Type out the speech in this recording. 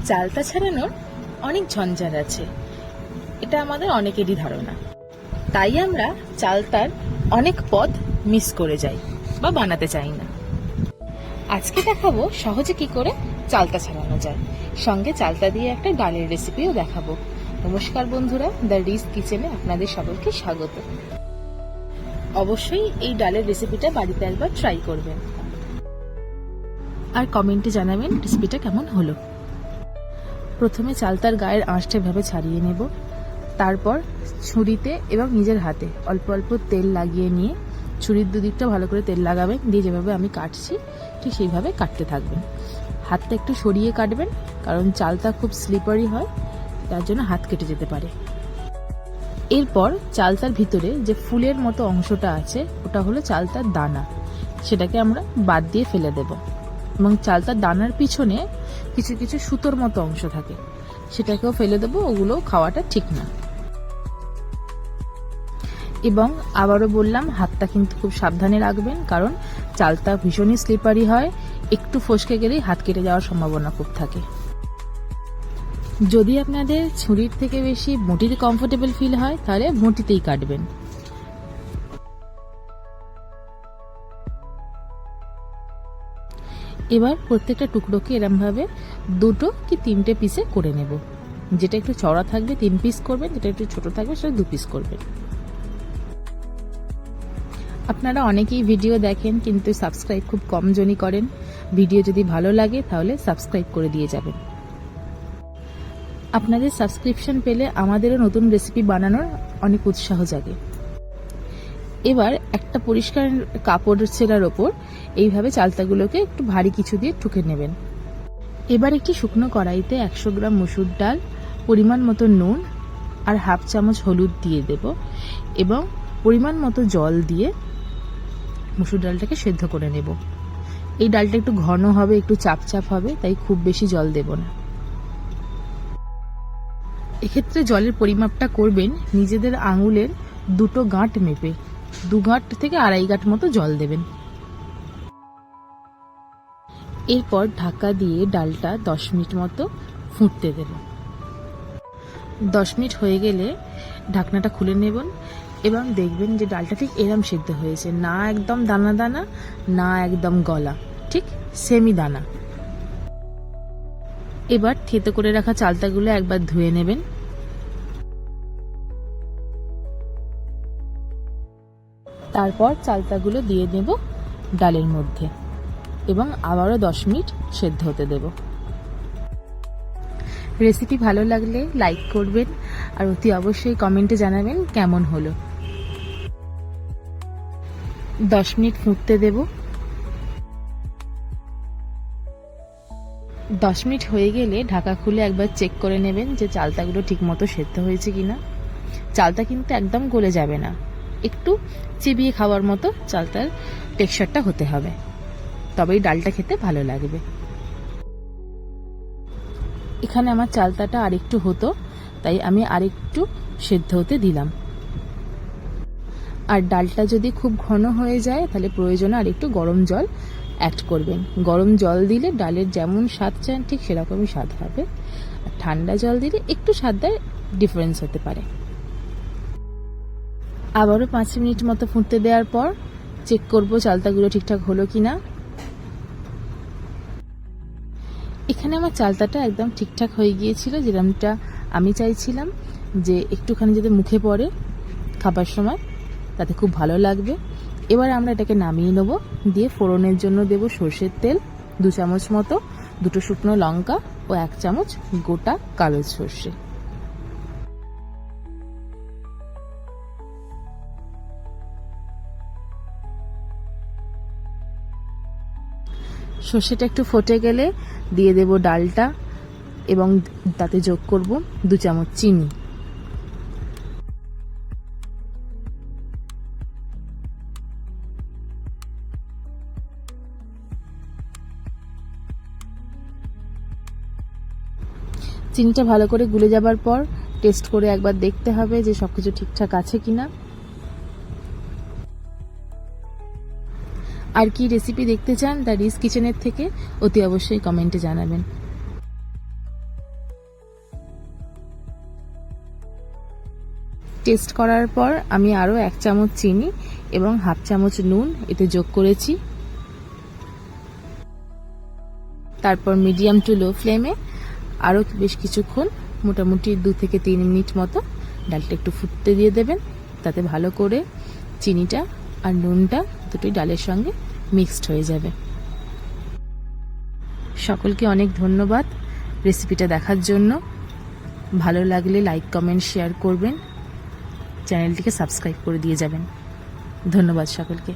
চালতা ছাড়ানোর অনেক ঝঞ্ঝাট আছে, এটা আমাদের অনেকেরই ধারণা। তাই আমরা চালতার অনেক পদ মিস করে যাই বা বানাতে চাই না। আজকে দেখাবো সহজে কি করে চালতা ছাড়ানো যায়, সঙ্গে চালতা দিয়ে একটা ডালের রেসিপিও দেখাবো। নমস্কার বন্ধুরা, দ্য রিস কিচেনে আপনাদের সকলকে স্বাগত। অবশ্যই এই ডালের রেসিপিটা বাড়িতে একবার ট্রাই করবেন আর কমেন্টে জানাবেন রেসিপিটা কেমন হলো। প্রথমে চালতার গায়ের আঁশটা এভাবে ছাড়িয়ে নেব, তারপর ছুরিতে এবং নিজের হাতে অল্প অল্প তেল লাগিয়ে নিয়ে ছুরির দুদিকটা ভালো করে তেল লাগাবেন, দিয়ে যেভাবে আমি কাটছি ঠিক সেইভাবে কাটতে থাকবেন। হাতটা একটু সরিয়ে কাটবেন, কারণ চালতা খুব স্লিপারি হয়, তার জন্য হাত কেটে যেতে পারে। এরপর চালতার ভিতরে যে ফুলের মতো অংশটা আছে ওটা হলো চালতার দানা, সেটাকে আমরা বাদ দিয়ে ফেলে দেব। এবং চালতার দানার পিছনে কিছু কিছু সুতোর মতো অংশ থাকে, সেটাকেও ফেলে দেবো, ওগুলো খাওয়াটা ঠিক না। এবং আবারও বললাম, হাতটা কিন্তু খুব সাবধানে রাখবেন, কারণ চালতা ভীষণই স্লিপারি হয়, একটু ফসকে গেলেই হাত কেটে যাওয়ার সম্ভাবনা খুব থাকে। যদি আপনাদের ছুরির থেকে বেশি বঁটিতে কমফোর্টেবল ফিল হয় তাহলে বঁটিতেই কাটবেন। এবার প্রত্যেকটা টুকরোকে এরমভাবে 2 কি 3টে পিসে করে নেব। যেটা একটু চড়া থাকবে 3 পিস করবেন, যেটা একটু ছোট থাকবে সেটা 2 পিস করবেন। আপনারা অনেকেই ভিডিও দেখেন কিন্তু সাবস্ক্রাইব খুব কম জনই করেন। ভিডিও যদি ভালো লাগে তাহলে সাবস্ক্রাইব করে দিয়ে যাবেন। আপনাদের সাবস্ক্রিপশন পেলে আমাদেরও নতুন রেসিপি বানানোর অনেক উৎসাহ জাগে। এবার একটা পরিষ্কার কাপড় ছেঁড়ার ওপর এইভাবে চালতাগুলোকে একটু ভারী কিছু দিয়ে ঠুকে নেবেন। এবার একটি শুকনো কড়াইতে 100 গ্রাম মসুর ডাল, পরিমাণ মতো নুন আর হাফ চামচ হলুদ দিয়ে দেব এবং পরিমাণ মতো জল দিয়ে মসুর ডালটাকে সেদ্ধ করে নেব। এই ডালটা একটু ঘন হবে, একটু চাপচাপ হবে, তাই খুব বেশি জল দেব না। এক্ষেত্রে জলের পরিমাপটা করবেন নিজেদের আঙুলের 2 গাঁট মেপে, 2 গাঁট থেকে 2.5 গাঁট মতো জল দেবেন। এরপর ঢাকা দিয়ে ডালটা 10 মিনিট মতো ফুটতে দেব। 10 মিনিট হয়ে গেলে ঢাকনাটা খুলে নেবেন এবং দেখবেন যে ডালটা ঠিক এরম সিদ্ধ হয়েছে, না একদম দানা দানা, না একদম গলা, ঠিক সেমি দানা। এবার থেতো করে রাখা চালতাগুলো একবার ধুয়ে নেবেন। তারপর চালতাগুলো দিয়ে দেব ডালের মধ্যে এবং আবারও 10 মিনিট সেদ্ধ হতে দেব। রেসিপি ভালো লাগলে লাইক করবেন আর অতি অবশ্যই কমেন্টে জানাবেন কেমন হলো। 10 মিনিট ফুটতে দেব। 10 মিনিট হয়ে গেলে ঢাকা খুলে একবার চেক করে নেবেন যে চালতাগুলো ঠিকমতো সেদ্ধ হয়েছে কিনা। চালতা কিন্তু একদম গলে যাবে না, একটু চিবিয়ে খাওয়ার মতো চালতার টেক্সচারটা হতে হবে, তবেই ডালটা খেতে ভালো লাগবে। এখানে আমার চালতাটা আরেকটু হতো, তাই আমি আরেকটু সেদ্ধ হতে দিলাম। আর ডালটা যদি খুব ঘন হয়ে যায় তাহলে প্রয়োজনে আরেকটু গরম জল অ্যাড করবেন। গরম জল দিলে ডালের যেমন স্বাদ চান ঠিক সেরকমই স্বাদ হবে, আর ঠান্ডা জল দিলে একটু স্বাদের ডিফারেন্স হতে পারে। আবারও 5 মিনিট মতো ফুটতে দেওয়ার পর চেক করব চালতাগুলো ঠিকঠাক হলো কিনা। এখানে আমার চালতাটা একদম ঠিকঠাক হয়ে গিয়েছিল, যেরকমটা আমি চাইছিলাম, যে একটুখানি যদি মুখে পড়ে খাবার সময় তাতে খুব ভালো লাগবে। এবার আমরা এটাকে নামিয়ে নেব, দিয়ে ফোড়নের জন্য দেব সর্ষের তেল 2 চামচ মতো, 2টো শুকনো লঙ্কা ও 1 চামচ গোটা কালো সর্ষে। সর্ষেটা একটু ফুটে গেলে দিয়ে দেব ডালটা এবং তাতে যোগ করব 2 চামচ চিনি। চিনিটা ভালো করে গুলে যাবার পর টেস্ট করে একবার দেখতে হবে যে সবকিছু ঠিকঠাক আছে কিনা। আর কি রেসিপি দেখতে চান দ্য রিস কিচেনের থেকে অতি অবশ্যই কমেন্টে জানাবেন। টেস্ট করার পর আমি আরও 1 চামচ চিনি এবং হাফ চামচ নুন এতে যোগ করেছি। তারপর মিডিয়াম টু লো ফ্লেমে আরও বেশ কিছুক্ষণ, মোটামুটি 2 থেকে 3 মিনিট মতো ডালটা একটু ফুটতে দিয়ে দেবেন, তাতে ভালো করে চিনিটা আর নুনটা দুটোই ডালের সঙ্গে মিক্সড হয়ে যাবে। সকলকে অনেক ধন্যবাদ রেসিপিটা দেখার জন্য। ভালো লাগলে লাইক, কমেন্ট, শেয়ার করবেন, চ্যানেলটিকে সাবস্ক্রাইব করে দিয়ে যাবেন। ধন্যবাদ সকলকে।